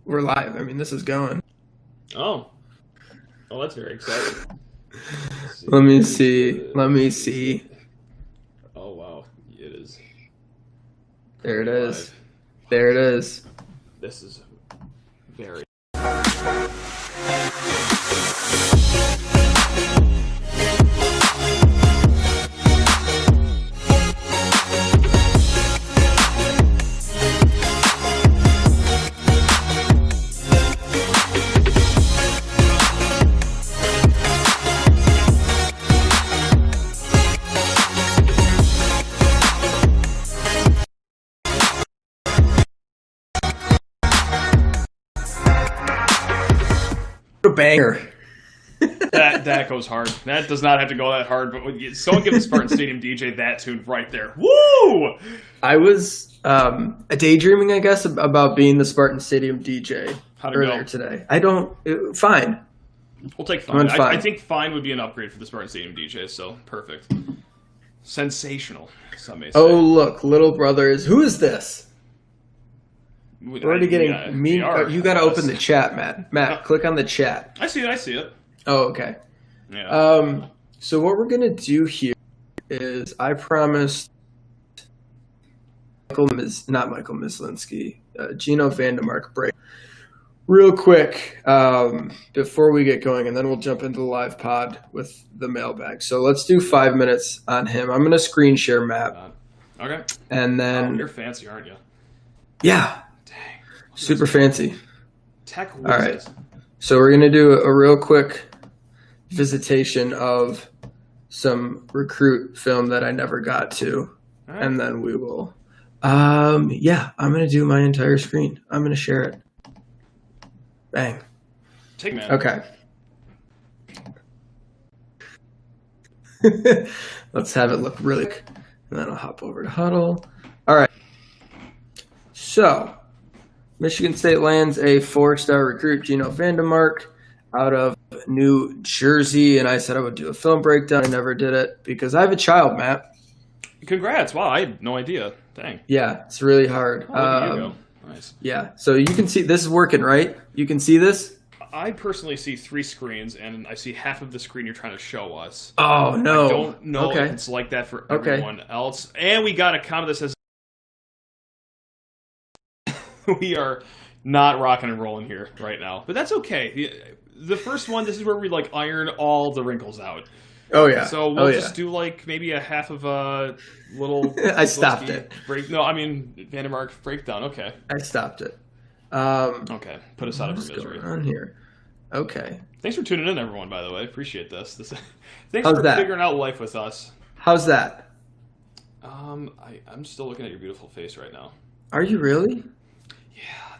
We're live. I mean, this is going. Oh, that's very exciting. Let me see. Oh, wow. It is. There it is. Live. There it is. This is very... A banger. that goes hard. That does not have to go that hard, but someone give the Spartan Stadium DJ that tune right there. Woo! I was daydreaming, I guess, about being the Spartan Stadium DJ earlier today. Fine. We'll take fine. I think fine would be an upgrade for the Spartan Stadium DJ, so perfect. Sensational, some may say. Oh, look, little brothers. Who is this? We're already getting mean. You got to open the chat, Matt. Matt, click on the chat. I see it. Oh, okay. Yeah. So what we're going to do here is I promised not Michael Mislinski, Gino Vandemark break real quick before we get going, and then we'll jump into the live pod with the mailbag. So let's do 5 minutes on him. I'm going to screen share Matt. Okay. And then... you're fancy, aren't you? Yeah. Dang. Super fancy. Tech wizard. All right. So we're going to do a real quick visitation of some recruit film that I never got to. Right. And then we will... I'm going to do my entire screen. I'm going to share it. Bang. Take man. Okay. Let's have it look really quick. And then I'll hop over to Huddle. All right. So, Michigan State lands a 4-star recruit, Gino Vandemark, out of New Jersey. And I said I would do a film breakdown. I never did it because I have a child, Matt. Congrats. Wow, I had no idea. Dang. Yeah, it's really hard. Oh, look at you go. Nice. Yeah, so you can see, this is working, right? You can see this? I personally see 3 screens, and I see half of the screen you're trying to show us. Oh, no. I don't know if it's like that for everyone else. And we got a comment that says we are not rocking and rolling here right now. But that's okay. The first one, this is where we iron all the wrinkles out. Oh, yeah. So we'll just do maybe a half of a little... I stopped it. No, I mean, Vandemark breakdown. Okay. I stopped it. Okay. Put us out of our misery. What's going on here? Okay. Thanks for tuning in, everyone, by the way. Appreciate this. Thanks for figuring out life with us. How's that? I'm still looking at your beautiful face right now. Are you really? Yeah,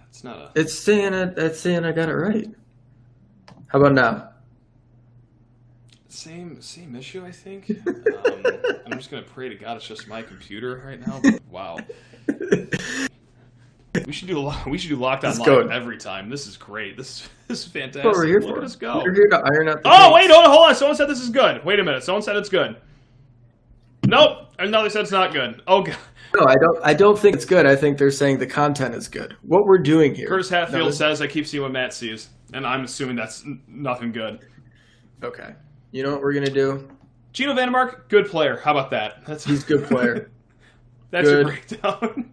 it's not a... It's saying I got it right. How about now? Same issue, I think. I'm just gonna pray to God it's just my computer right now. But wow, we should do Lockdown Live every time. This is great. This is fantastic. What we're here Look for. at us go. We're here to iron out the wait, hold on. Someone said this is good. Wait a minute. Someone said it's good. Nope. No, they said it's not good. Oh God. No, I don't think it's good. I think they're saying the content is good. What we're doing here. Curtis Hatfield says I keep seeing what Matt sees, and I'm assuming that's nothing good. Okay. You know what we're going to do? Gino Vandemark, good player. How about that? He's a good player. That's your breakdown.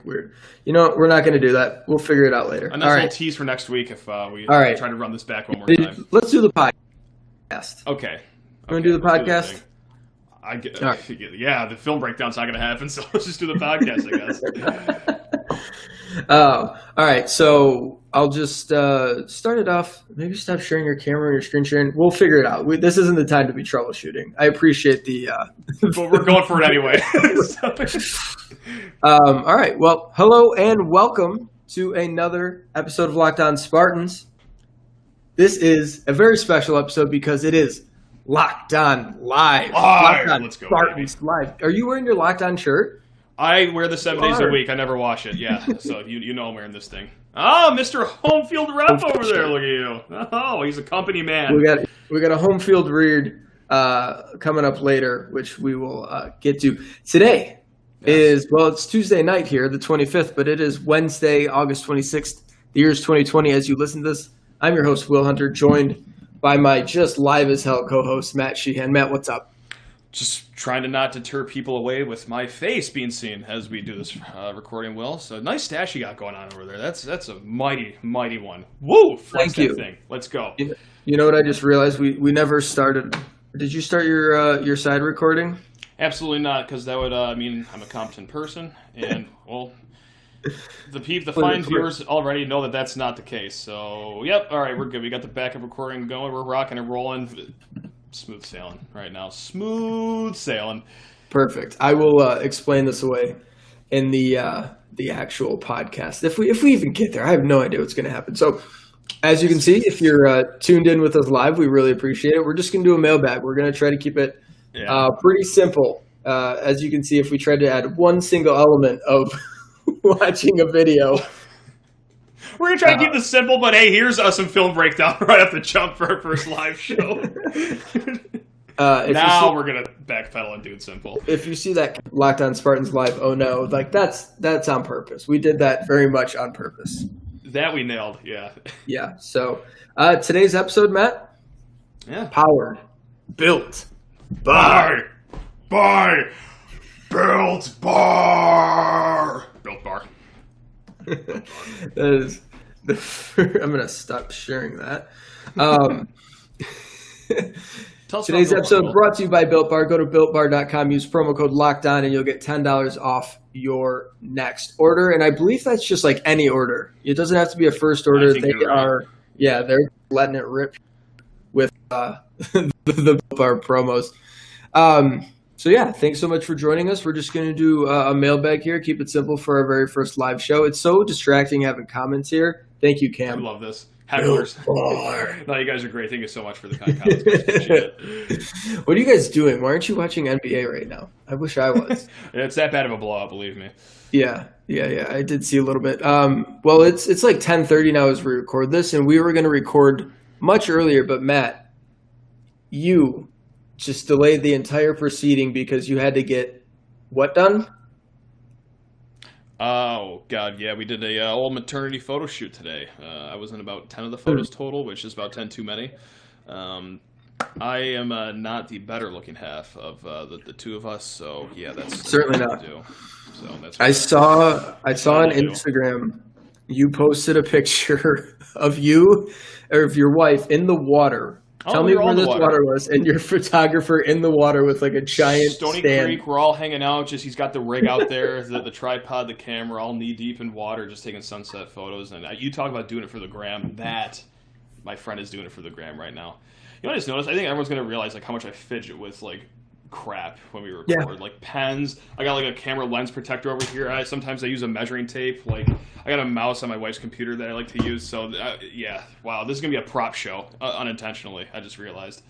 Weird. You know what? We're not going to do that. We'll figure it out later. And that's a tease for next week if we try to run this back one more time. Let's do the podcast. Okay. You want to do the podcast? Yeah, the film breakdown's not going to happen, so let's just do the podcast, I guess. All right. So I'll just start it off. Maybe stop sharing your camera and your screen sharing. We'll figure it out. This isn't the time to be troubleshooting. I appreciate the... but we're going for it anyway. All right. Well, hello and welcome to another episode of Locked On Spartans. This is a very special episode because it is Locked On Live. Locked On let's go, Spartans baby. Live. Are you wearing your Locked On shirt? I wear this 7 days a week. I never wash it. Yeah, so you know I'm wearing this thing. Oh, Mr. Home Field Rep over there. Look at you. Oh, he's a company man. We got a home field read coming up later, which we will get to today. is, well, it's Tuesday night here, the 25th, but it is Wednesday, August 26th. The year is 2020 as you listen to this. I'm your host, Will Hunter, joined by my just live as hell co-host, Matt Sheehan. Matt, what's up? Just trying to not deter people away with my face being seen as we do this recording, Will. So nice stash you got going on over there. That's a mighty one. Woo! Thank you. Thing. Let's go. You know what I just realized? We never started. Did you start your side recording? Absolutely not, because that would mean I'm a competent person, and well, the fine viewers already know that that's not the case. So, yep, all right, we're good. We got the backup recording going. We're rocking and rolling. Smooth sailing right now. Smooth sailing. Perfect. I will explain this away in the actual podcast if we even get there. I have no idea what's going to happen. So, as you can see, if you're tuned in with us live, we really appreciate it. We're just going to do a mailbag. We're going to try to keep it pretty simple. As you can see, if we tried to add one single element of watching a video. We're going to try to keep this simple, but hey, here's some film breakdown right off the jump for our first live show. Now we're going to backpedal and do it simple. If you see that Locked On Spartans live, oh no, like that's on purpose. We did that very much on purpose. That we nailed, yeah. Yeah, so today's episode, Matt, powered, built, by Built Bar. Built Bar. That is I'm going to stop sharing that. Today's episode brought to you by Built Bar. Go to BuiltBar.com, use promo code LOCKEDON, and you'll get $10 off your next order. And I believe that's just like any order. It doesn't have to be a first order. They're letting it rip with the Built Bar promos. So yeah, thanks so much for joining us. We're just going to do a mailbag here. Keep it simple for our very first live show. It's so distracting having comments here. Thank you, Cam. I love this. Hecklers. No, you guys are great. Thank you so much for the kind comments. Appreciate it. What are you guys doing? Why aren't you watching NBA right now? I wish I was. It's that bad of a blowout, believe me. Yeah. I did see a little bit. Well, it's like 10:30 now as we record this, and we were going to record much earlier, but Matt, you just delayed the entire proceeding because you had to get what done? Oh, God, yeah. We did a old maternity photo shoot today. I was in about 10 of the photos total, which is about 10 too many. I am not the better-looking half of the two of us, so, yeah, that's certainly not. Do. So that's I saw on Instagram you posted a picture of you or of your wife in the water. Tell me where this water was, and your photographer in the water with like a giant Stony stand. Creek. We're all hanging out. Just he's got the rig out there, the tripod, the camera, all knee deep in water, just taking sunset photos. And you talk about doing it for the gram. That my friend is doing it for the gram right now. You know what I just noticed? I think everyone's gonna realize like how much I fidget with like crap when we record, like pens. I got like a camera lens protector over here. Sometimes I use a measuring tape. Like I got a mouse on my wife's computer that I like to use. So wow, this is gonna be a prop show unintentionally. I just realized.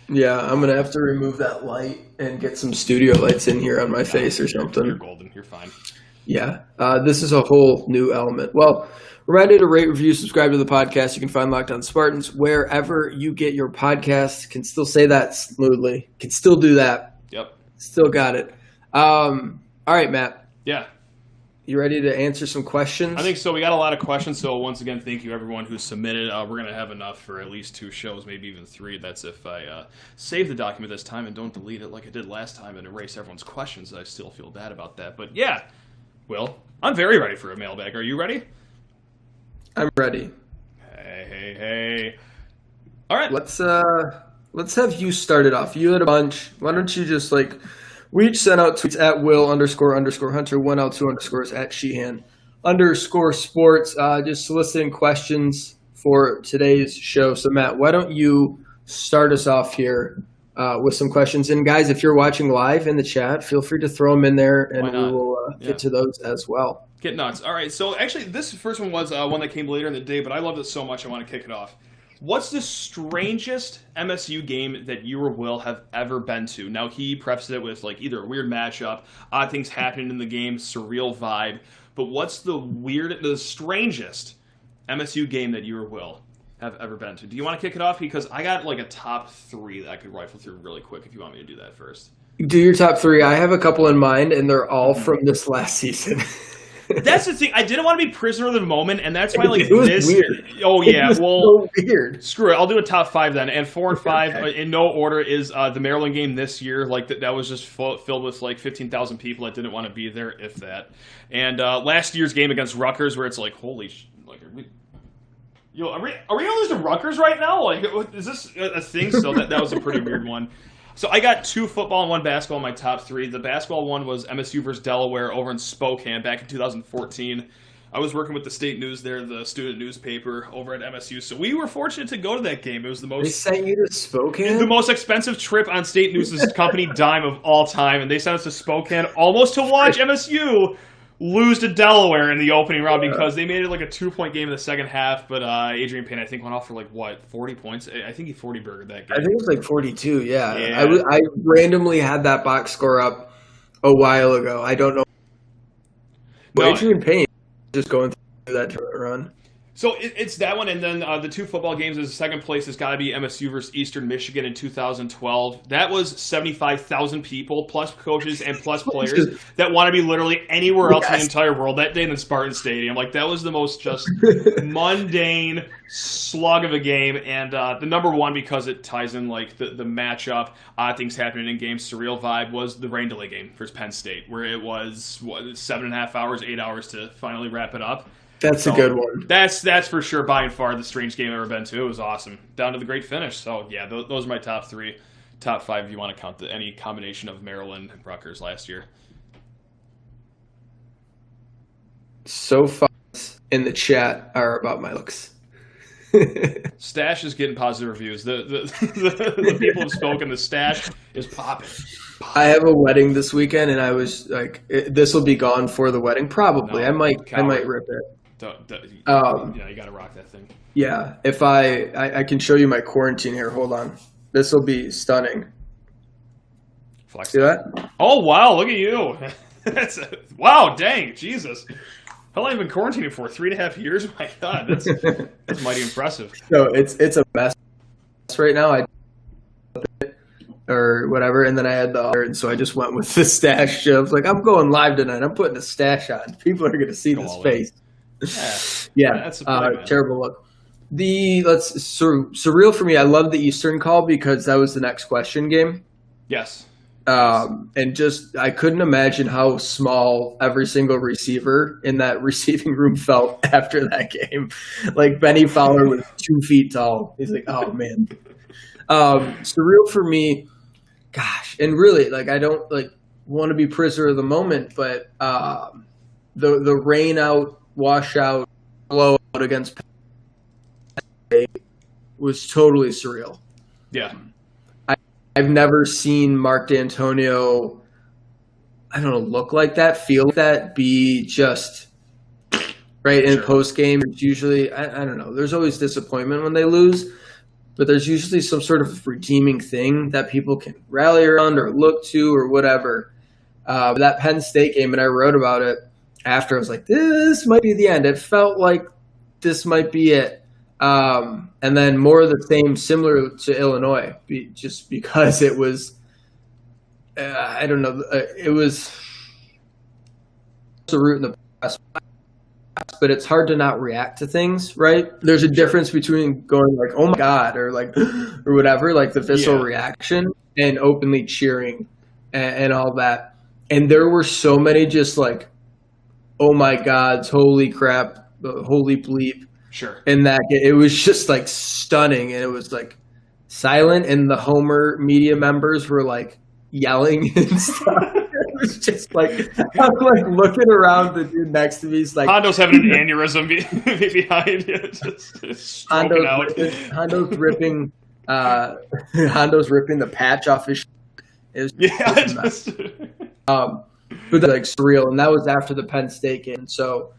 Yeah, I'm gonna have to remove that light and get some studio lights in here on my face or something. You're golden. You're fine. Yeah, this is a whole new element. Well, remember to rate, review, subscribe to the podcast. You can find Locked On Spartans wherever you get your podcasts. Can still say that smoothly. Can still do that. Yep. Still got it. All right, Matt. Yeah. You ready to answer some questions? I think so. We got a lot of questions. So once again, thank you everyone who submitted. We're going to have enough for at least 2 shows, maybe even 3. That's if I save the document this time and don't delete it like I did last time and erase everyone's questions. I still feel bad about that. But yeah, Will, I'm very ready for a mailbag. Are you ready? I'm ready. Hey. All right. Let's have you start it off. You had a bunch. Why don't you just we each sent out tweets at Will__Hunter, 1 L 2 underscores at Sheehan_sports, just soliciting questions for today's show. So Matt, why don't you start us off here with some questions? And guys, if you're watching live in the chat, feel free to throw them in there, and we will get to those as well. Get nuts. All right. So actually, this first one was one that came later in the day, but I loved it so much I want to kick it off. What's the strangest MSU game that you or Will have ever been to? Now, he prefaced it with either a weird matchup, odd things happening in the game, surreal vibe. But what's the strangest MSU game that you or Will have ever been to? Do you want to kick it off? Because I got a top 3 that I could rifle through really quick if you want me to do that first. Do your top three. I have a couple in mind, and they're all from this last season. That's the thing. I didn't want to be prisoner of the moment, and that's why It was this. weird. Oh yeah, So weird. Screw it. I'll do a top five then, and 4 and 5 in no order is the Maryland game this year. Like that was just filled with like 15,000 people that didn't want to be there, if that. And last year's game against Rutgers, where it's like, holy, like are we gonna lose to Rutgers right now? Like, is this a thing? So that was a pretty weird one. So I got 2 football and 1 basketball in my top 3. The basketball one was MSU versus Delaware over in Spokane back in 2014. I was working with the state news there, the student newspaper over at MSU. So we were fortunate to go to that game. It was They sent you to Spokane? the most expensive trip on state news's company dime of all time, and they sent us to Spokane almost to watch MSU lose to Delaware in the opening round because they made it like a 2-point game in the second half. But Adrian Payne, I think, went off for like, what, 40 points? I think he 40-burgered that game. I think it was like 42, yeah. Yeah. I randomly had that box score up a while ago. I don't know. No, Adrian Payne just going through that run. So it's that one, and then the 2 football games is second place has got to be MSU versus Eastern Michigan in 2012. That was 75,000 people, plus coaches and plus players that want to be literally anywhere else in the entire world that day in the Spartan Stadium. Like, that was the most just mundane slug of a game, and the number one, because it ties in like the matchup, odd things happening in games, surreal vibe, was the rain delay game versus Penn State, where it was 7.5 hours, 8 hours to finally wrap it up. That's a good one. That's for sure by and far the strangest game I've ever been to. It was awesome. Down to the great finish. So, yeah, those are my top 3. Top 5 if you want to count any combination of Maryland and Rutgers last year. So far in the chat are about my looks. Stash is getting positive reviews. The people have spoken. The Stash is popping. I have a wedding this weekend, and I was like, "This will be gone for the wedding." Probably, No, I might coward. rip it. You got to rock that thing. Yeah, if I can show you my quarantine here. Hold on, this will be stunning. Flex. See that? Oh wow! Look at you. Wow! Dang! Jesus. How long have you been quarantining for? 3.5 years? My God, that's mighty impressive. So it's a mess right now. Or whatever, and then I had the other, and so I just went with the stash. I was like, I'm going live tonight. I'm putting a stash on. People are going to see this face. Yeah, that's a play, terrible look. Surreal for me. I love the Eastern call because that was the next question game. Yes. And just I couldn't imagine how small every single receiver in that receiving room felt after that game. Like Benny Fowler was 2 feet tall. He's like, oh man. Surreal for me. Gosh, and really, like, I don't like want to be prisoner of the moment, but the rain out, washout, blowout against Penn State was totally surreal. Yeah, I've never seen Mark D'Antonio, I don't know, look like that, feel like that, be just right in post game. It's usually I don't know. There's always disappointment when they lose. But there's usually some sort of redeeming thing that people can rally around or look to or whatever. That Penn State game, and I wrote about it after, I was like, this might be the end. It felt like this might be it. And then more of the same, similar to Illinois, just because it was, I don't know, it was a root in the past. But it's hard to not react to things, right? There's a difference between going like, oh my God, or like, or whatever, like the visceral reaction, and openly cheering and all that. And there were so many just like, oh my Gods, holy crap, holy bleep. Sure. And that it was just like stunning, and it was like silent, and the Homer media members were like yelling and stuff. It was just like, I'm like looking around, the dude next to me is like, Hondo's having an aneurysm behind you, just stroking out. Hondo's ripping the patch off his. It was but like surreal, and that was after the Penn State game. So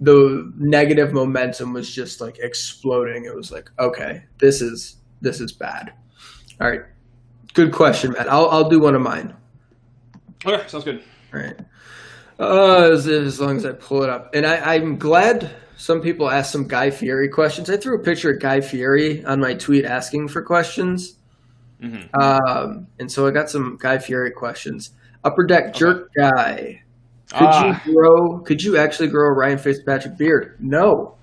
the negative momentum was just like exploding. It was like, okay, this is bad. All right, good question, Matt. I'll do one of mine. Okay, sounds good. All right. As long as I pull it up. And I'm glad some people asked some Guy Fieri questions. I threw a picture of Guy Fieri on my tweet asking for questions. And so I got some Guy Fieri questions. Upper Deck Jerk Guy. Could you actually grow a Ryan Fitzpatrick beard? No.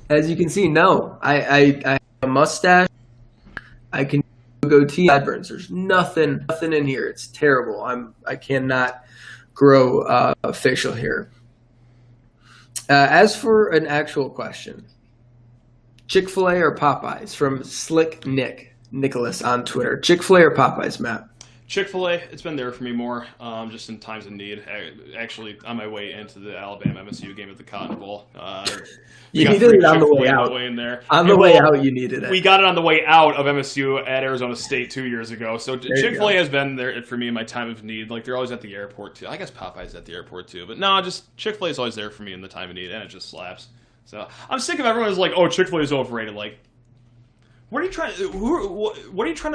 As you can see, no. I have a mustache. I can do goatee, sideburns. There's nothing in here. It's terrible. I cannot grow facial hair. As for an actual question, Chick-fil-A or Popeyes? From Slick Nicholas on Twitter. Chick-fil-A or Popeyes, Matt? Chick-fil-A, it's been there for me more, just in times of need. Actually, on my way into the Alabama MSU game at the Cotton Bowl. You needed it on the way out. On the way out, you needed it. We got it on the way out of MSU at Arizona State 2 years ago. So Chick-fil-A has been there for me in my time of need. Like, they're always at the airport, too. I guess Popeye's at the airport, too. But no, just Chick-fil-A is always there for me in the time of need, and it just slaps. So I'm sick of everyone's like, oh, Chick-fil-A is overrated. Like, what are you trying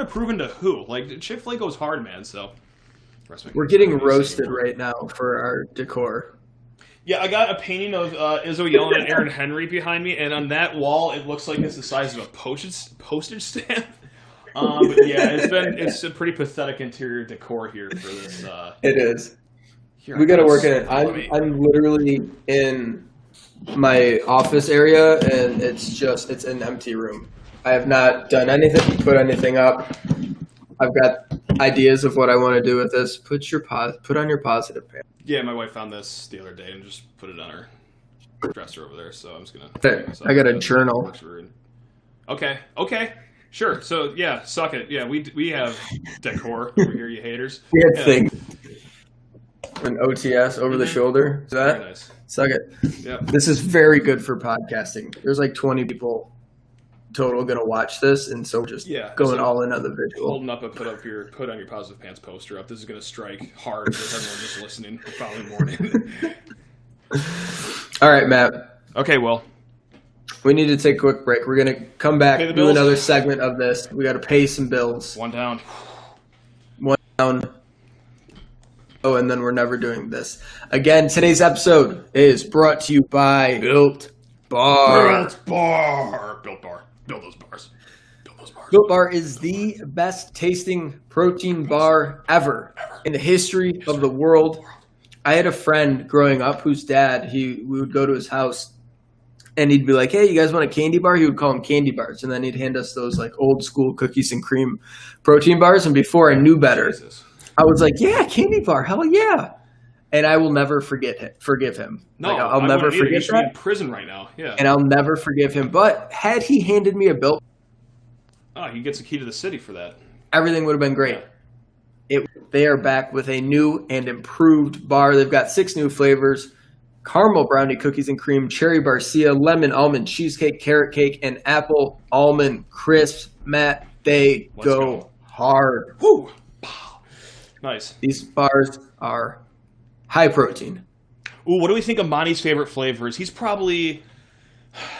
to prove into who? Like, Chick-fil-A goes hard, man. So we're getting roasted right now for our decor. Yeah, I got a painting of Izzo yelling at Aaron Henry behind me, and on that wall, it looks like it's the size of a postage stamp. But yeah, it's a pretty pathetic interior decor here for this. It is. We got to work in it. I'm literally in my office area, and it's an empty room. I have not done anything, put anything up. I've got ideas of what I want to do with this. Put on your positive pants. Yeah, my wife found this the other day and just put it on her dresser over there. So I'm just gonna. I got a journal. Okay, sure. So yeah, suck it. Yeah, we have decor over here, you haters. We have things. An OTS over the shoulder. Is that? Very nice. Suck it. Yeah. This is very good for podcasting. There's like 20 people total gonna watch this, and so just going all in on the visual. Holding up and put on your positive pants poster up. This is gonna strike hard with everyone just listening the following morning. All right, Matt. Okay, well, we need to take a quick break. We're gonna come back, do another segment of this. We got to pay some bills. One down. Oh, and then we're never doing this again. Today's episode is brought to you by Built Bar. Built Bar. Build those bars. Built Bar is the best tasting protein bar ever in the history of the world. I had a friend growing up whose dad, we would go to his house and he'd be like, hey, you guys want a candy bar? He would call them candy bars. And then he'd hand us those like old school cookies and cream protein bars. And before I knew better, I was like, yeah, candy bar. Hell yeah. And I will never forgive him. No, like, I'll never forget that. He should be in prison right now. Yeah. And I'll never forgive him. But had he handed me a Built, he gets a key to the city for that. Everything would have been great. They are back with a new and improved bar. They've got 6 new flavors: caramel brownie cookies and cream, cherry barcia, lemon almond cheesecake, carrot cake, and apple almond crisps. Matt, they go hard. Woo! Nice. These bars are high protein. Ooh, what do we think of Monty's favorite flavors? He's probably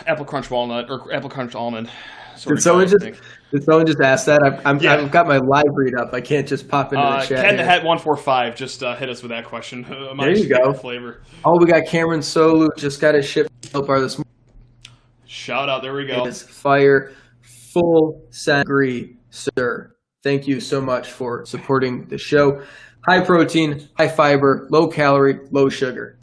apple crunch walnut or apple crunch almond. Did someone just ask that? I've got my live read up. I can't just pop into the chat. Ken the Hat 145 just hit us with that question. There you go. Flavor. Oh, we got Cameron Solu just got his ship bar this morning. Shout out. There we go. It is fire. Full agree, sir. Thank you so much for supporting the show. High protein, high fiber, low calorie, low sugar.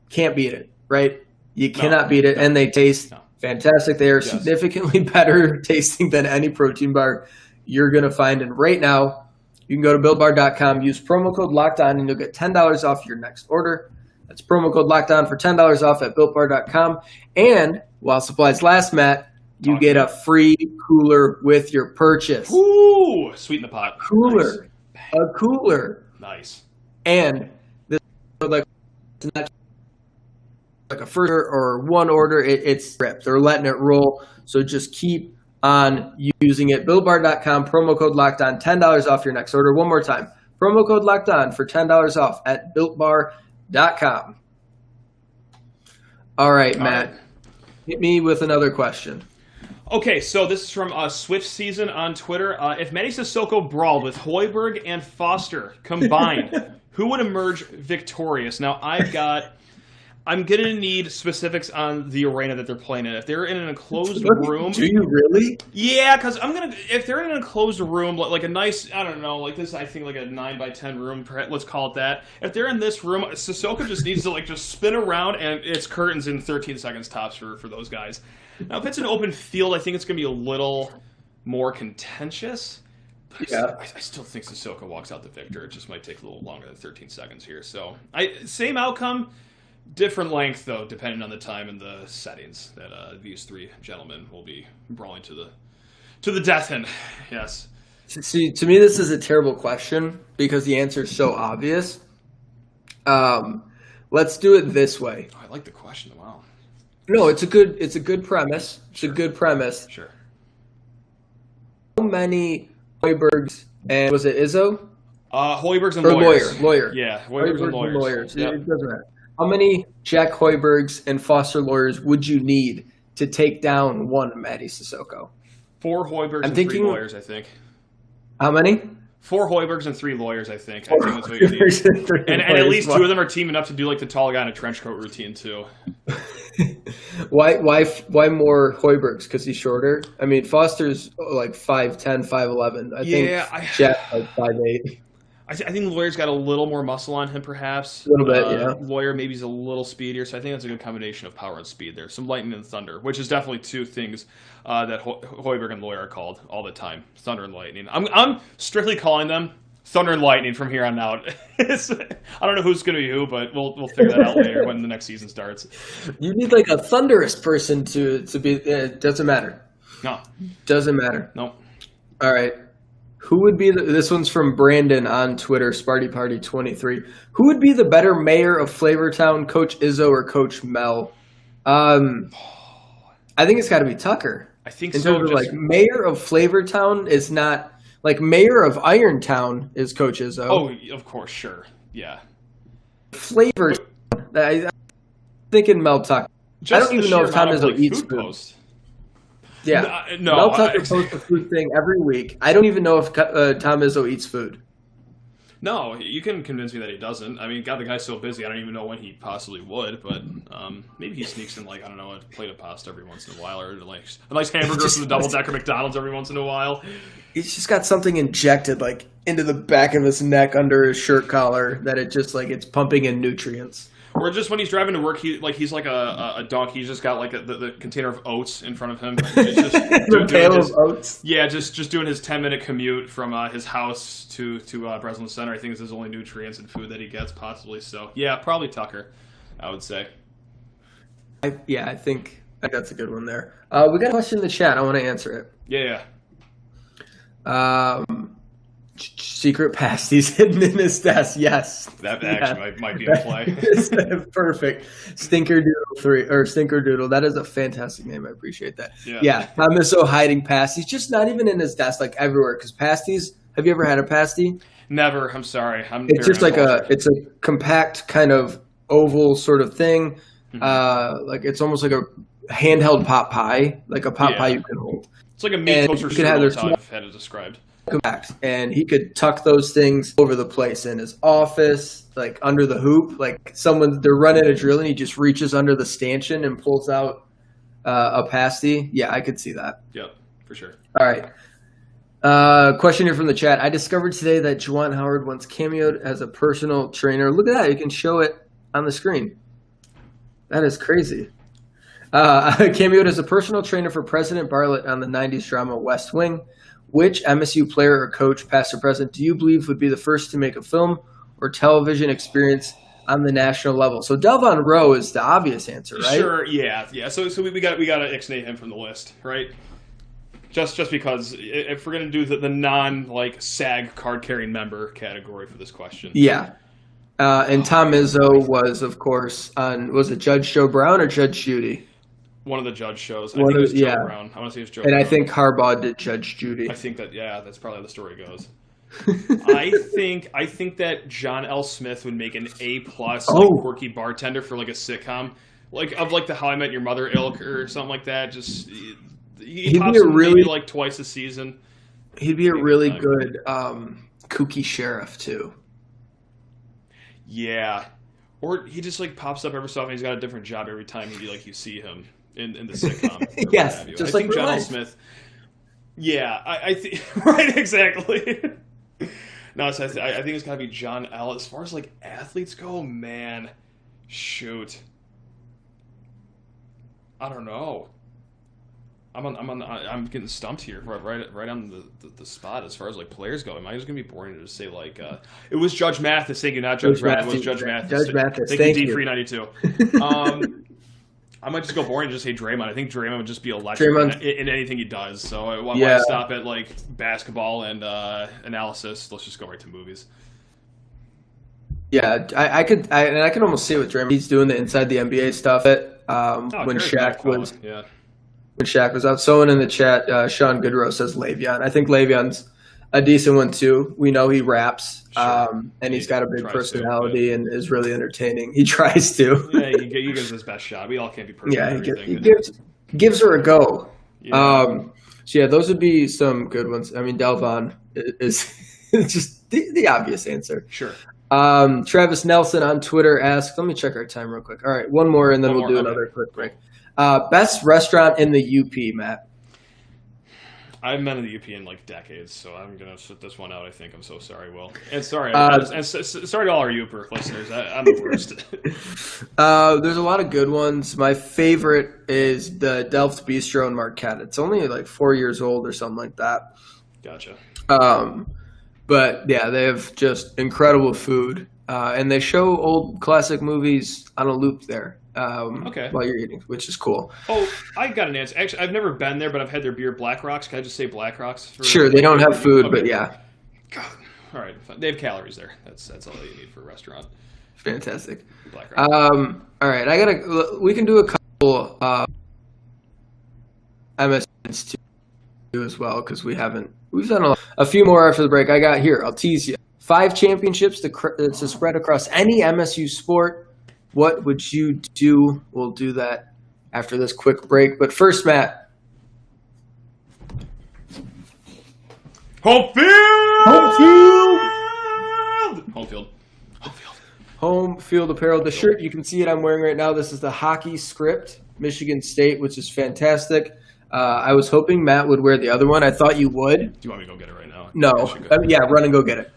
Can't beat it, right? You cannot beat it. And they taste fantastic. They are significantly better tasting than any protein bar you're going to find. And right now, you can go to BuiltBar.com, use promo code LOCKEDON, and you'll get $10 off your next order. That's promo code LOCKEDON for $10 off at BuiltBar.com. And while supplies last, Matt, you get a free cooler with your purchase. Ooh, sweeten the pot. Cooler. Nice. A cooler. Nice. And this it's not like a first or one order. It's ripped. They're letting it roll. So just keep on using it. BuiltBar.com, promo code LOCKEDON, $10 off your next order. One more time. Promo code LOCKEDON for $10 off at BuiltBar.com. All right, Matt. Hit me with another question. Okay, so this is from Swift Season on Twitter. If Manny Sissoko brawled with Hoiberg and Foster combined, who would emerge victorious? Now, I'm gonna need specifics on the arena that they're playing in. If they're in an enclosed room, do you really? Yeah, because if they're in an enclosed room, like a nice, I don't know, like this, I think like a 9x10 room, let's call it that. If they're in this room, Sissoko just needs to just spin around, and it's curtains in 13 seconds tops for those guys. Now, if it's an open field, I think it's gonna be a little more contentious. Yeah. I still think Sissoko walks out the victor. It just might take a little longer than 13 seconds here. So, same outcome. Different length, though, depending on the time and the settings that these three gentlemen will be brawling to the death in. Yes. See, to me, this is a terrible question because the answer is so obvious. Let's do it this way. Oh, I like the question. Wow. No, it's a good premise. It's a good premise. Sure. How many Hoibergs and was it Izzo? Hoibergs and or lawyers. Lawyer. Yeah, Hoibergs and lawyers. Yep. It doesn't matter. How many Jack Hoibergs and Foster lawyers would you need to take down one Matty Sissoko? 4 Hoibergs and 3 lawyers, I think. How many? 4 Hoibergs and 3 lawyers, I think. I think that's what you need. And at least 2 of them are teaming up to do like the tall guy in a trench coat routine too. Why more Hoibergs? Because he's shorter. I mean, Foster's like 5'10", 5'11". I think Jack's like 5'8". I think Lawyer's got a little more muscle on him, perhaps. A little bit, yeah. Lawyer maybe he's a little speedier, so I think that's a good combination of power and speed there. Some lightning and thunder, which is definitely 2 things that Hoiberg and Lawyer are called all the time. Thunder and lightning. I'm strictly calling them thunder and lightning from here on out. I don't know who's going to be who, but we'll figure that out later when the next season starts. You need like a thunderous person to be. It doesn't matter. No. Doesn't matter. No. All right. Who would be this one's from Brandon on Twitter, Sparty Party 23. Who would be the better mayor of Flavortown, Coach Izzo or Coach Mel? I think it's got to be Tucker. I think in so. Terms of, like, mayor of Flavortown is not like mayor of Irontown is Coach Izzo. Oh, of course, sure, yeah. Flavortown, I'm thinking Mel Tucker. I don't even know if Tom Izzo eats food. Post. Yeah, no. Mel Tucker posts a food thing every week. I don't even know if Tom Izzo eats food. No, you can convince me that he doesn't. I mean, God, the guy's so busy. I don't even know when he possibly would, but maybe he sneaks in, like, I don't know, a plate of pasta every once in a while, or like a nice hamburger from the double-decker McDonald's every once in a while. He's just got something injected, like, into the back of his neck under his shirt collar that it just, like, it's pumping in nutrients. Or just when he's driving to work, he's like a donkey. He's just got like the container of oats in front of him. Just the pail of oats. Yeah, just doing his 10-minute commute from his house to Breslin Center. I think is his only nutrients and food that he gets, possibly. So yeah, probably Tucker, I would say. I think that's a good one there. We got a question in the chat. I want to answer it. Yeah. Secret pasties hidden in his desk. Yes, that actually might be a play. Perfect. Stinker Doodle. That is a fantastic name. I appreciate that. Yeah. Tom Izzo hiding pasties, just not even in his desk, like everywhere. Because pasties. Have you ever had a pasty? Never. I'm sorry. It's just like it's a compact kind of oval sort of thing. Mm-hmm. Like it's almost like a handheld pot pie, like a pot pie you can hold. It's like a meat toaster strudel. I've had it described. Compact, and he could tuck those things over the place in his office, like under the hoop, like they're running a drill and he just reaches under the stanchion and pulls out a pasty. Yeah, I could see that. Yep, for sure. All right. Question here from the chat. I discovered today that Juwan Howard once cameoed as a personal trainer. Look at that. You can show it on the screen. That is crazy. Cameoed as a personal trainer for President Bartlett on the 90s drama West Wing. Which MSU player or coach, past or present, do you believe would be the first to make a film or television experience on the national level? So Delvon Rowe is the obvious answer, right? Sure, yeah. So we got to ixnay him from the list, right? Just because if we're gonna do the non SAG card carrying member category for this question, yeah. And Tom Izzo was, of course, was it Judge Joe Brown or Judge Judy? One of the judge shows. I think it was Joe Brown. I want to say it was Joe Brown. And I think Harbaugh did Judge Judy. I think that's probably how the story goes. I think that John L. Smith would make an A+ quirky bartender for like a sitcom, of the How I Met Your Mother ilk or something like that. Just he'd pops in maybe like twice a season. He'd be a really good kooky sheriff too. Yeah. Or he just like pops up every so often. He's got a different job every time you see him in the sitcom. Yes, just like John L. Smith. Yeah, I think right, exactly. No, so I think it's got to be John L. As far as like athletes go, man, shoot, I don't know. I'm getting stumped here, right on the spot as far as like players go. Am I just gonna be boring to just say like it was Judge Mathis? Thank you, not Judge Brown. It was Judge Mathis. Judge Mathis. Thank you, D392. I might just go boring and just say Draymond. I think Draymond would just be electric in anything he does. So why stop at like basketball and analysis? Let's just go right to movies. Yeah, I could almost see what Draymond he's doing the inside the NBA stuff. When Shaq was. Yeah. When Shaq was out. Someone in the chat, Sean Goodrow says Le'Veon. I think Le'Veon's a decent one too. We know he raps, and he's got a big personality and is really entertaining. He tries to. Yeah, he gives his best shot. We all can't be perfect. Yeah, he gives her a go. Yeah. So yeah, those would be some good ones. I mean, Delvon is just the obvious answer. Sure. Travis Nelson on Twitter asks, let me check our time real quick. All right, one more, and then we'll do another quick break. Best restaurant in the UP, Matt. I haven't been to the UP in like decades, so I'm gonna sit this one out. I think I'm so sorry, Will, and sorry, sorry to all our UPer listeners. I'm the worst. There's a lot of good ones. My favorite is the Delft Bistro in Marquette. It's only like 4 years old or something like that. Gotcha. But yeah, they have just incredible food, and they show old classic movies on a loop there. While you're eating, which is cool. Oh, I got an answer. Actually, I've never been there, but I've had their beer, Black Rocks. Can I just say Black Rocks? Sure, they don't have food, but yeah. God. All right, they have calories there. That's all you need for a restaurant. Fantastic. Black Rocks. All right, we can do a couple MSNs too as well because we've done a few more after the break. I got here. I'll tease you. 5 championships to spread across any MSU sport. What would you do? We'll do that after this quick break. But first, Matt. Home field! Home field apparel. The shirt, you can see it I'm wearing right now. This is the hockey script, Michigan State, which is fantastic. I was hoping Matt would wear the other one. I thought you would. Do you want me to go get it right now? No. Run and go get it.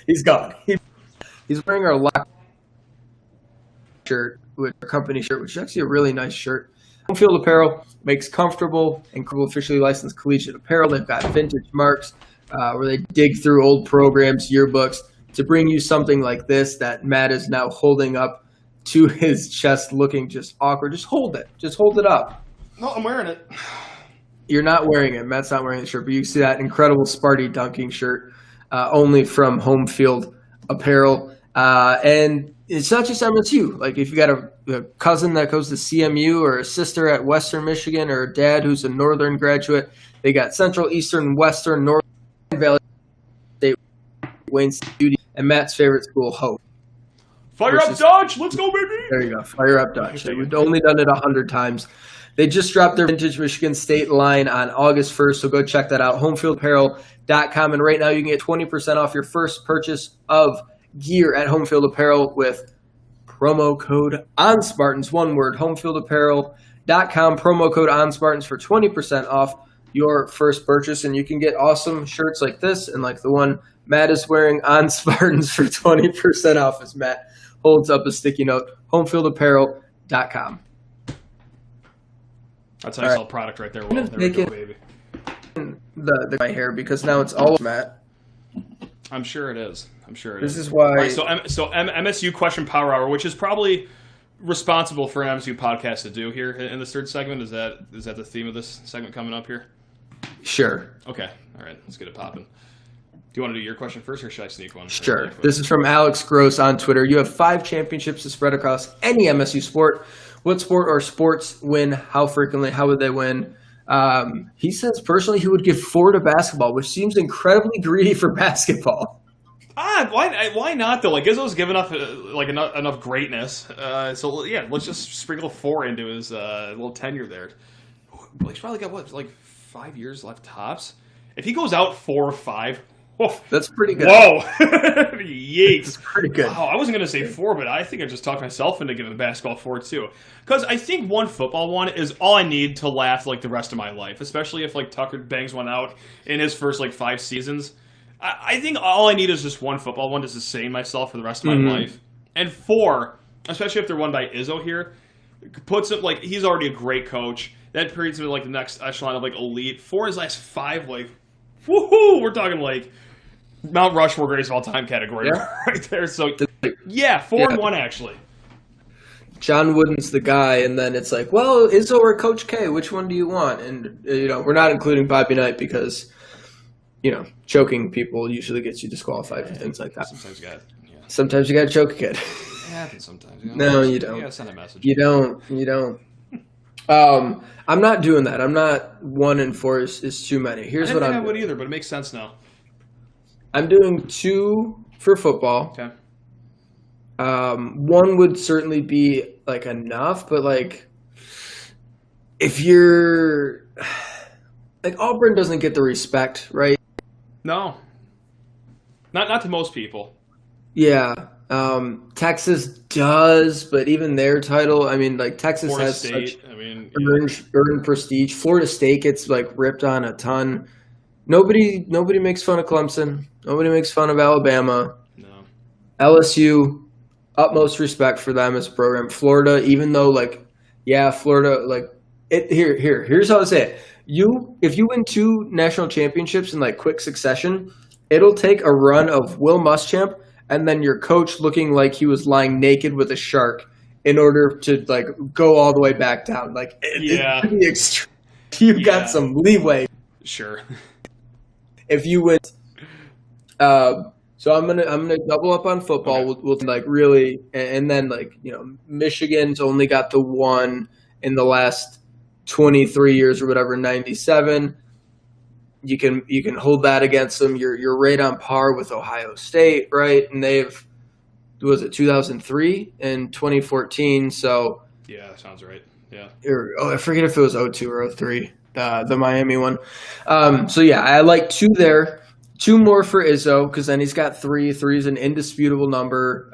He's gone. He's wearing our lock shirt, our company shirt, which is actually a really nice shirt. Home Field Apparel makes comfortable and officially licensed collegiate apparel. They've got vintage marks where they dig through old programs, yearbooks, to bring you something like this that Matt is now holding up to his chest looking just awkward. Just hold it. Just hold it up. No, I'm wearing it. You're not wearing it. Matt's not wearing the shirt, but you see that incredible Sparty dunking shirt only from Home Field Apparel. And it's not just MSU. Like if you got a cousin that goes to CMU or a sister at Western Michigan or a dad who's a Northern graduate, they got Central, Eastern, Western, Northern Valley State, Wayne State, and Matt's favorite school, Hope. Fire up Dodge! Let's go, baby! There you go. Fire up Dodge. We've only done it 100 times. They just dropped their vintage Michigan State line on August 1st, so go check that out, homefieldapparel.com. And right now you can get 20% off your first purchase of gear at Home Field Apparel with promo code ONSPARTANS, one word, homefieldapparel.com, promo code ONSPARTANS for 20% off your first purchase. And you can get awesome shirts like this and like the one Matt is wearing on Spartans for 20% off as Matt holds up a sticky note, homefieldapparel.com. That's a nice little product right there. Will. There we go, baby. My hair because now it's all Matt. I'm sure it is. This is why. Right, so MSU Question Power Hour, which is probably responsible for an MSU podcast to do here in this third segment. Is that the theme of this segment coming up here? Sure. Okay. All right. Let's get it popping. Do you want to do your question first, or should I sneak one? Sure. This is from Alex Gross on Twitter. You have 5 championships to spread across any MSU sport. What sport or sports win? How frequently? How would they win? He says personally he would give 4 to basketball, which seems incredibly greedy for basketball. Why not though? Like Izzo's given up enough greatness. So yeah, let's just sprinkle 4 into his little tenure there. He's probably got 5 years left tops. If he goes out 4 or 5, That's pretty good. Whoa! Yeet. That's pretty good. Wow, I wasn't going to say 4, but I think I just talked myself into giving basketball 4 too. Because I think one football one is all I need to laugh like the rest of my life, especially if like Tucker bangs one out in his first like 5 seasons. I think all I need is just one football one to sustain myself for the rest of my life. And 4, especially if they're won by Izzo here, puts it like he's already a great coach. That creates him like the next echelon of like elite. 4 his last 5, like, woohoo! We're talking like Mount Rushmore greatest of all time category right there. So yeah, 4 and 1 actually. John Wooden's the guy, and then it's like, well, Izzo or Coach K, which one do you want? And we're not including Bobby Knight because choking people usually gets you disqualified for things like that. Sometimes you got to choke a kid. It happens sometimes. No, you don't. You got to send a message. You don't. I'm not doing that. I'm not 1 and 4 is too many. Here's what I would either, but it makes sense now. I'm doing 2 for football. Okay. 1 would certainly be like enough, but like if you're like Auburn doesn't get the respect, right? No. Not to most people. Yeah. Texas does, but even their title, I mean, like Texas Florida has State, such earned prestige. Florida State gets like ripped on a ton. Nobody makes fun of Clemson. Nobody makes fun of Alabama. No. LSU, utmost respect for them as a program. Florida, even though Florida, like here's how I say it. If you win 2 national championships in like quick succession, it'll take a run of Will Muschamp and then your coach looking like he was lying naked with a shark in order to like go all the way back down. Like it's extreme. You've got some leeway. Sure. If you win, so I'm gonna double up on football. Okay. We'll like really, and then like Michigan's only got the 1 in the last 23 years or whatever, 97. You can hold that against them. You're right on par with Ohio State, right? And they've, was it 2003 and 2014? So yeah, that sounds right. Yeah. I forget if it was 02 or 03, the Miami one. So yeah, I like 2 there. 2 more for Izzo because then he's got 3. 3 is an indisputable number.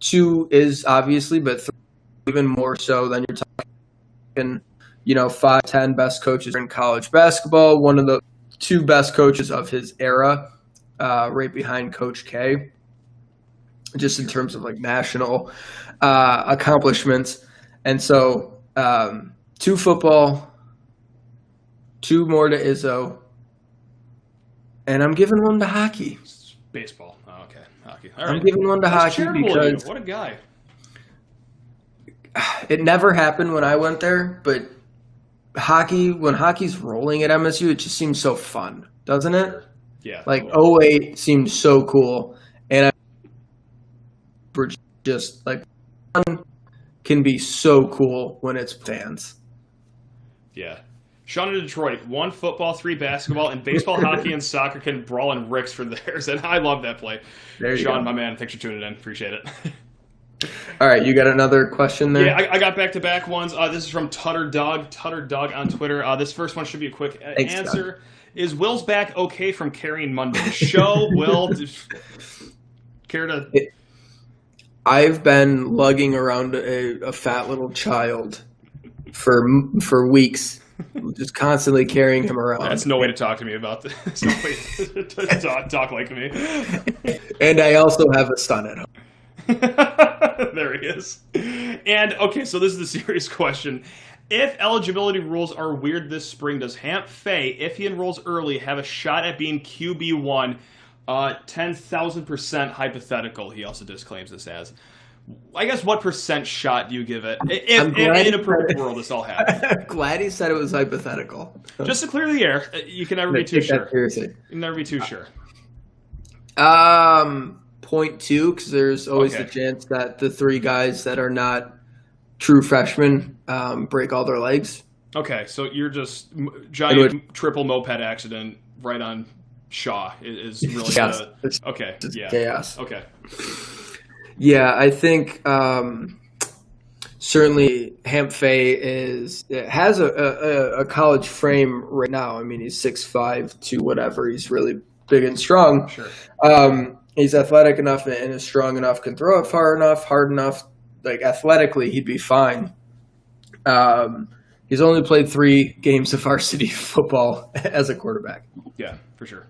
2 is obviously, but 3 even more so than you're talking. 5, 10 best coaches in college basketball. One of the 2 best coaches of his era, right behind Coach K, just in terms of like national accomplishments. And so 2 football, 2 more to Izzo, and I'm giving 1 to hockey. Baseball. Oh, okay. Hockey. All right. I'm giving 1 to hockey because what a guy. It never happened when I went there, but when hockey's rolling at MSU, it just seems so fun, doesn't it? Yeah. Like 08 seemed so cool, and we're just like fun can be so cool when it's fans. Yeah. Sean in Detroit, 1 football, 3 basketball, and baseball, hockey, and soccer can brawl in Ricks for theirs, and I love that play. There you Sean, go. my man, thanks for tuning in. Appreciate it. All right, you got another question there? Yeah, I got back-to-back ones. This is from Tutter Dog on Twitter. This first one should be a quick answer. Doug. Is Will's back okay from carrying Monday's show? Will, care to... I've been lugging around a fat little child for weeks, just constantly carrying him around. That's no way to talk to me about this. That's no way to talk like me. And I also have a son at home. There he is. And, okay, so this is the serious question. If eligibility rules are weird this spring, does Hamp Fay, if he enrolls early, have a shot at being QB1? 10,000% hypothetical, he also disclaims this as. I guess what percent shot do you give it? If in a perfect world this all happens. I'm glad he said it was hypothetical. Just to clear the air, you can never be too sure. Seriously. You can never be too sure. 0.2, because there's always the chance that the 3 guys that are not true freshmen break all their legs. Okay, so you're just giant triple moped accident right on Shaw is really chaos. Okay. Yeah, I think certainly Hamp Fay has a college frame right now. I mean, he's 6'5" to whatever. He's really big and strong. Sure. He's athletic enough and is strong enough, can throw it far enough, hard enough. Like athletically, he'd be fine. He's only played 3 games of varsity football as a quarterback. Yeah, for sure.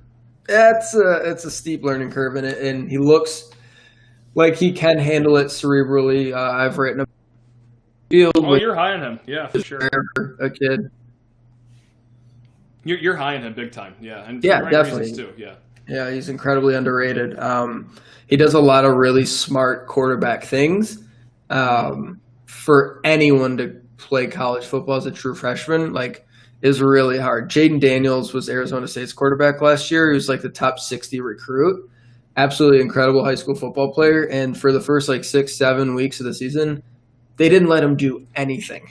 It's a steep learning curve, and he looks like he can handle it cerebrally. I've written a field. Oh, you're high on him. Yeah, for sure. A kid. You're high on him big time. Yeah, and Yeah, for the right definitely. reasons too. Yeah. Yeah, he's incredibly underrated. He does a lot of really smart quarterback things. For anyone to play college football as a true freshman, like, is really hard. Jayden Daniels was Arizona State's quarterback last year. He was like the top 60 recruit. Absolutely incredible high school football player. And for the first 6-7 weeks of the season, they didn't let him do anything.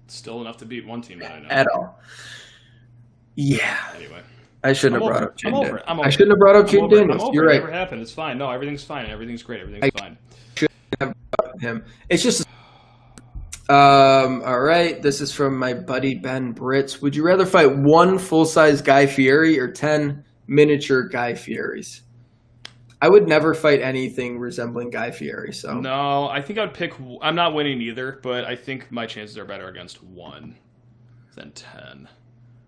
Still enough to beat one team that I know. At all. Yeah. Anyway. I shouldn't have brought up Jayden Daniels. I shouldn't have brought up Jayden Daniels. You're right. It never happened. It's fine. No, everything's fine. Everything's great. Everything's fine. Shouldn't have brought up him. It's just... all right. This is from my buddy Ben Britz. Would you rather fight 1 full-size Guy Fieri or 10 miniature Guy Fieris? I would never fight anything resembling Guy Fieri. So no, I think I'd pick. I'm not winning either, but I think my chances are better against 1 than 10.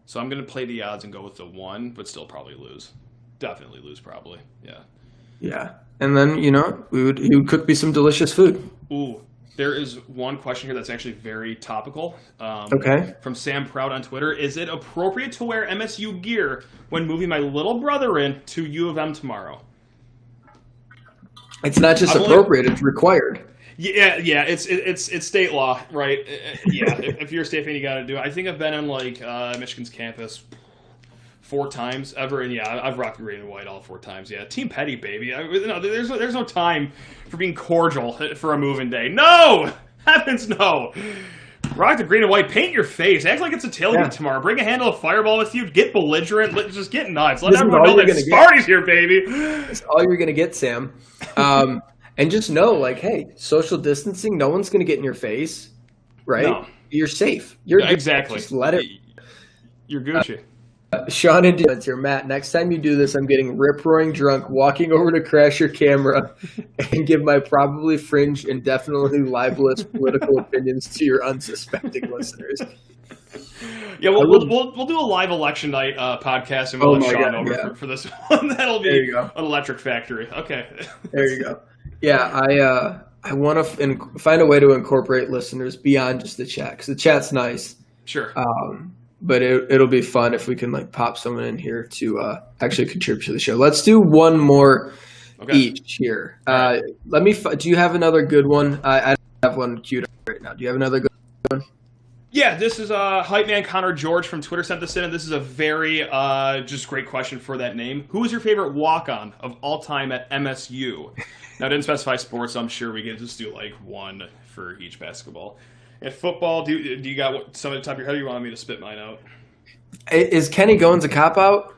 So I'm going to play the odds and go with the 1, but still probably lose. Definitely lose, probably. Yeah. Yeah, and then he would cook me some delicious food. Ooh. There is one question here that's actually very topical. Okay. From Sam Proud on Twitter. Is it appropriate to wear MSU gear when moving my little brother in to U of M tomorrow? It's not just appropriate; it's required. Yeah, it's state law, right? Yeah, if you're a state fan, you got to do it. I think I've been on Michigan's campus 4 times ever, and yeah, I've rocked green and white all 4 times. Yeah, Team Petty, baby. There's no time for being cordial for a moving day. No, heavens no. Rock the green and white. Paint your face. Act like it's a tailgate tomorrow. Bring a handle of Fireball with you. Get belligerent. Just get nuts. Let everyone know that Sparty's here, baby. That's all you're gonna get, Sam. And just know, hey, social distancing. No one's gonna get in your face, right? No. You're safe. Exactly. Just let it. You're Gucci. Sean and Dylan's here. Matt, next time you do this, I'm getting rip-roaring drunk, walking over to crash your camera, and give my probably fringe and definitely libelous political opinions to your unsuspecting listeners. Yeah, we'll do a live election night podcast, and we'll let Sean over for this one. That'll be an electric factory. Okay. There you go. Yeah, I want to find a way to incorporate listeners beyond just the chat, because the chat's nice. Sure. But it'll be fun if we can pop someone in here to actually contribute to the show. Let's do one more each here. Let me. Do you have another good one? I have one queued up right now. Do you have another good one? Yeah, this is Hype Man Connor George from Twitter sent this in, and this is a very just great question for that name. Who is your favorite walk-on of all time at MSU? Now, I didn't specify sports, so I'm sure we can just do one for each basketball. At football, do you got some at the top of your head, or you want me to spit mine out? Is Kenny Goins a cop-out?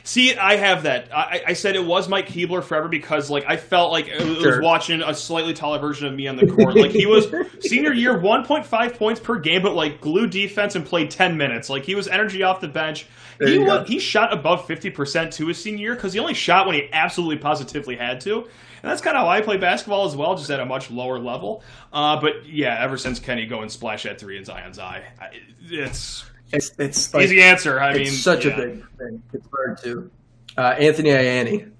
See, I have that. I said it was Mike Keebler forever because, I felt like I was watching a slightly taller version of me on the court. He was, senior year, 1.5 points per game, but, glue defense and played 10 minutes. He was energy off the bench. He shot above 50% to his senior year because he only shot when he absolutely positively had to. And that's kind of how I play basketball as well, just at a much lower level. But, yeah, ever since Kenny go and splash that 3 in Zion's eye, it's easy answer. It's such a big thing. It's hard to. Anthony Ianni.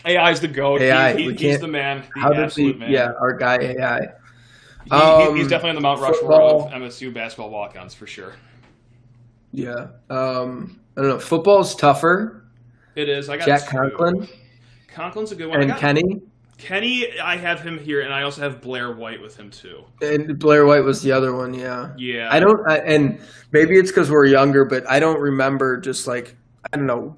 AI's the GOAT. He's the man. The absolute man. Yeah, our guy AI. He's definitely on the Mount Rushmore of MSU basketball walk-ons for sure. Yeah. I don't know. Football's tougher. It is. I got Jack Conklin. Conklin's a good one. And Kenny. Kenny, I have him here, and I also have Blair White with him too. And Blair White was the other one, yeah. Yeah. And maybe it's because we're younger, but I don't remember just I don't know,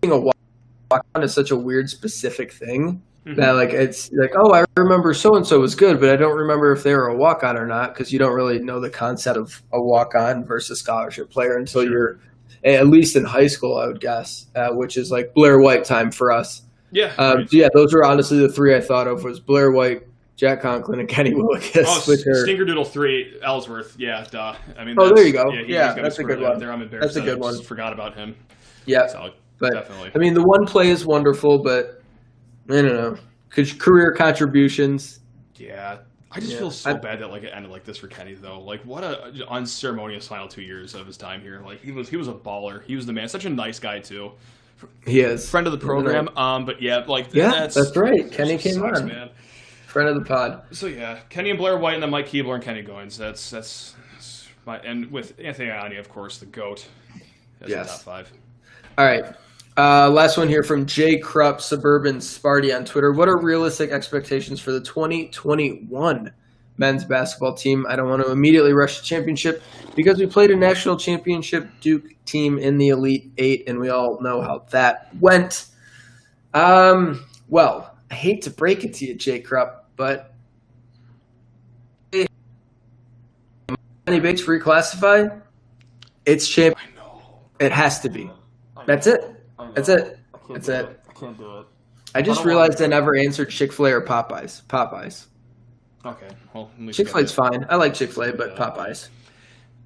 being a walk-on is such a weird specific thing that it's I remember so-and-so was good, but I don't remember if they were a walk-on or not because you don't really know the concept of a walk-on versus scholarship player until you're, at least in high school, I would guess, which is Blair White time for us. Yeah. Yeah, those were honestly the 3 I thought of was Blair White, Jack Conklin, and Kenny Willekes. Stinkerdoodle 3, Ellsworth. Yeah, duh. I mean, there you go. Yeah, that's a good one. There. I'm embarrassed. That's a good one. Just forgot about him. Yeah. So, But Definitely. I mean, the one play is wonderful, but I don't know. Career contributions. Yeah. I just feel so bad that it ended like this for Kenny though. Like what a unceremonious final 2 years of his time here. Like he was a baller. He was the man. Such a nice guy too. He is Friend of the program. But yeah, that's right. Kenny came sucks, on, man. Friend of the pod. So yeah, Kenny and Blair White, and then Mike Keebler and Kenny Goins. That's my, and with Anthony Ianni, of course, the GOAT. That's the top 5. All right. Last one here from J. Krupp, Suburban Sparty on Twitter. What are realistic expectations for the 2021 men's basketball team? I don't want to immediately rush the championship because we played a national championship Duke team in the Elite Eight, and we all know how that went. Well, I hate to break it to you, J. Krupp, but Money Bates reclassify? It's champ. I know. It has to be. That's it. That's it. That's it. I can't do it. I just realized I never answered Chick-fil-A or Popeyes. Popeyes. Okay. Well, Chick-fil-A's fine. I like Chick-fil-A, but Popeyes.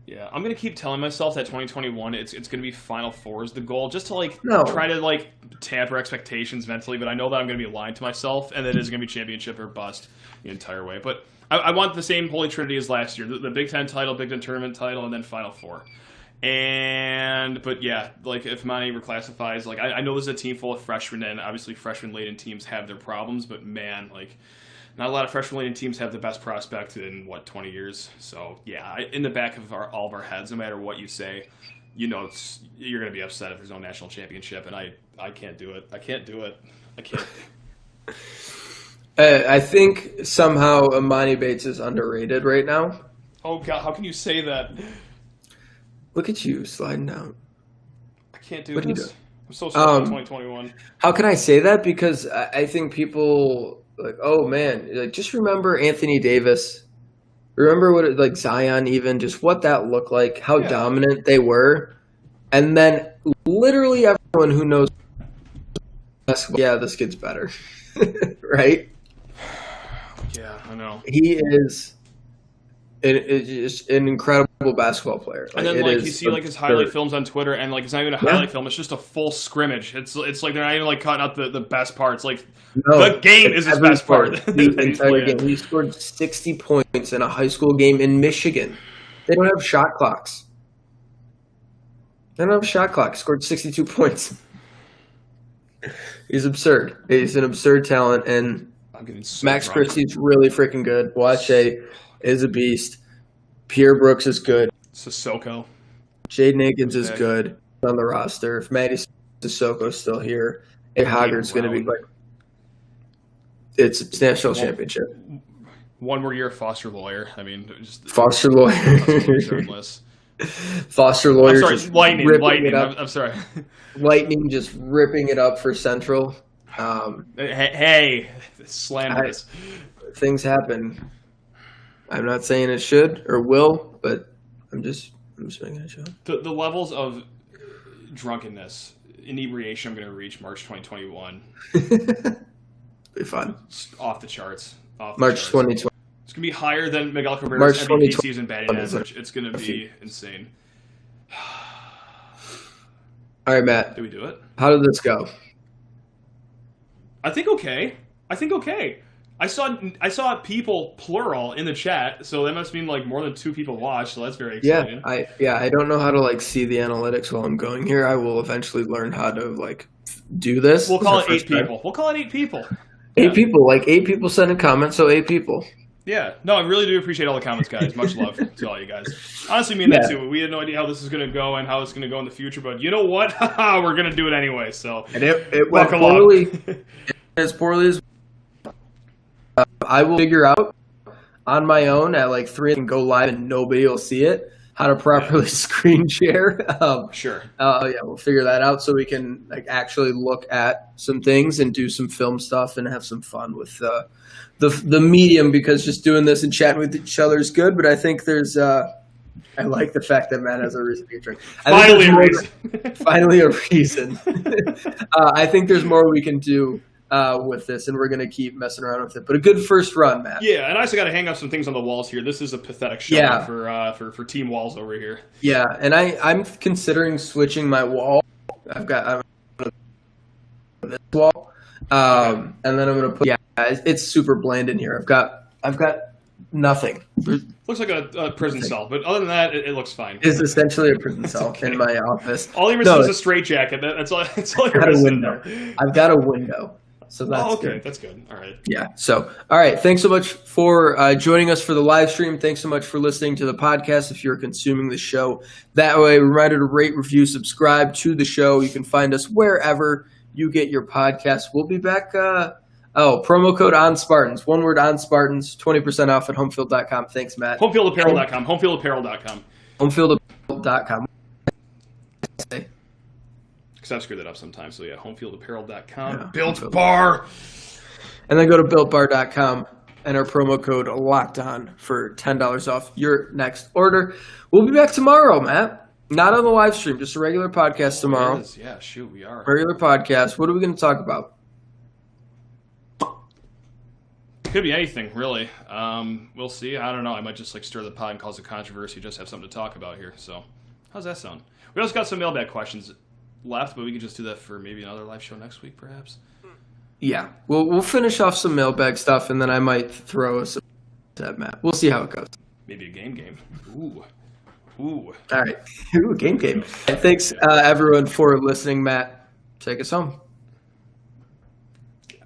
Yeah, I'm gonna keep telling myself that 2021 it's gonna be Final Four is the goal, just to try to tamper expectations mentally. But I know that I'm gonna be lying to myself, and that it is gonna be championship or bust the entire way. But I want the same Holy Trinity as last year: the Big Ten title, Big Ten tournament title, and then Final Four. But yeah, if Monty reclassifies, I know there's a team full of freshmen, and obviously freshman-laden teams have their problems. But man, not a lot of freshman-laden teams have the best prospect in 20 years. So yeah, in the back of all of our heads, no matter what you say, you're gonna be upset if there's no national championship, and I can't do it. I can't do it. I can't. I think somehow Imani Bates is underrated right now. Oh God, how can you say that? Look at you sliding down. I can't do what this. Are you doing? I'm so sorry for 2021. How can I say that? Because I think people oh man, just remember Anthony Davis. Remember what Zion even, just what that looked like, how dominant they were. And then literally everyone who knows basketball, this kid's better. Right? Yeah, I know. He is just an incredible basketball player. And then you see his highlight films on Twitter, and it's not even a highlight film; it's just a full scrimmage. It's they're not even cutting out the best parts. The game is his best part. The entire game. He scored 60 points in a high school game in Michigan. They don't have shot clocks. Scored 62 points. He's absurd. He's an absurd talent, and I'm getting so Max drunk. Christie's really freaking good. Wache is a beast. Pierre Brooks is good. Sissoko. Jayden Daniels is good on the roster. If Matty Sissoko's still here, Haggard's going to be it's national championship. One more year of Foster Lawyer. I mean, just Foster Lawyer. Foster Lawyer. I'm sorry, Lightning. I'm sorry. Lightning just ripping it up for Central. Hey, slanderous. Things happen. I'm not saying it should or will, but I'm just making it show. The levels of drunkenness, inebriation I'm going to reach March 2021. Be fun. Off the charts. March 2020. It's going to be higher than Miguel Cabrera's MVP season batting average. It's going to be insane. All right, Matt. Did we do it? How did this go? I think okay. I saw people plural in the chat, so that must mean more than 2 people watched. So that's very exciting. I don't know how to see the analytics while I'm going here. I will eventually learn how to do this. We'll call it 8 people. We'll call it 8 people. 8 people. 8 people sent a comment, so 8 people. Yeah. No, I really do appreciate all the comments, guys. Much love to all you guys. Honestly, me and that too. We had no idea how this is going to go and how it's going to go in the future, but you know what? We're going to do it anyway. So and it went poorly. As poorly as I will figure out on my own at 3 and go live and nobody will see it, how to properly screen share. Sure. We'll figure that out so we can actually look at some things and do some film stuff and have some fun with the medium, because just doing this and chatting with each other is good. But I think there's I like the fact that Matt has a reason to get drunk. Finally a reason. I think there's more we can do with this, and we're going to keep messing around with it. But a good first run, Matt. Yeah, and I also got to hang up some things on the walls here. This is a pathetic showing for Team Walls over here. Yeah, and I'm considering switching my wall. I've got one of this wall. And then I'm going to put, it's super bland in here. I've got nothing. Looks like a prison cell, but other than that, it looks fine. It's essentially a prison cell in my office. All you're missing is a straitjacket. That's all. That's all you're missing. I've got a window. So that's good. That's good. All right. Yeah. So, all right. Thanks so much for joining us for the live stream. Thanks so much for listening to the podcast. If you're consuming the show that way, reminder to rate, review, subscribe to the show. You can find us wherever you get your podcasts. We'll be back. Promo code on Spartans. One word on Spartans. 20% off at homefield.com. Thanks, Matt. Homefieldapparel.com. Homefieldapparel.com. Homefieldapparel.com. Because I've screwed that up sometimes. So yeah, homefieldapparel.com. Yeah, Built Bar. And then go to builtbar.com and our promo code locked on for $10 off your next order. We'll be back tomorrow, Matt. Not on the live stream, just a regular podcast tomorrow. Yeah, shoot, we are. Regular podcast. What are we going to talk about? Could be anything, really. We'll see. I don't know. I might just stir the pot and cause a controversy, just have something to talk about here. So, how's that sound? We also got some mailbag questions left, but we could just do that for maybe another live show next week, perhaps. Yeah, we'll finish off some mailbag stuff, and then I might throw some at Matt. We'll see how it goes. Maybe a game. Ooh. All right. Ooh, game. Thanks, everyone, for listening. Matt, take us home.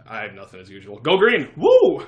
I have nothing as usual. Go green. Woo!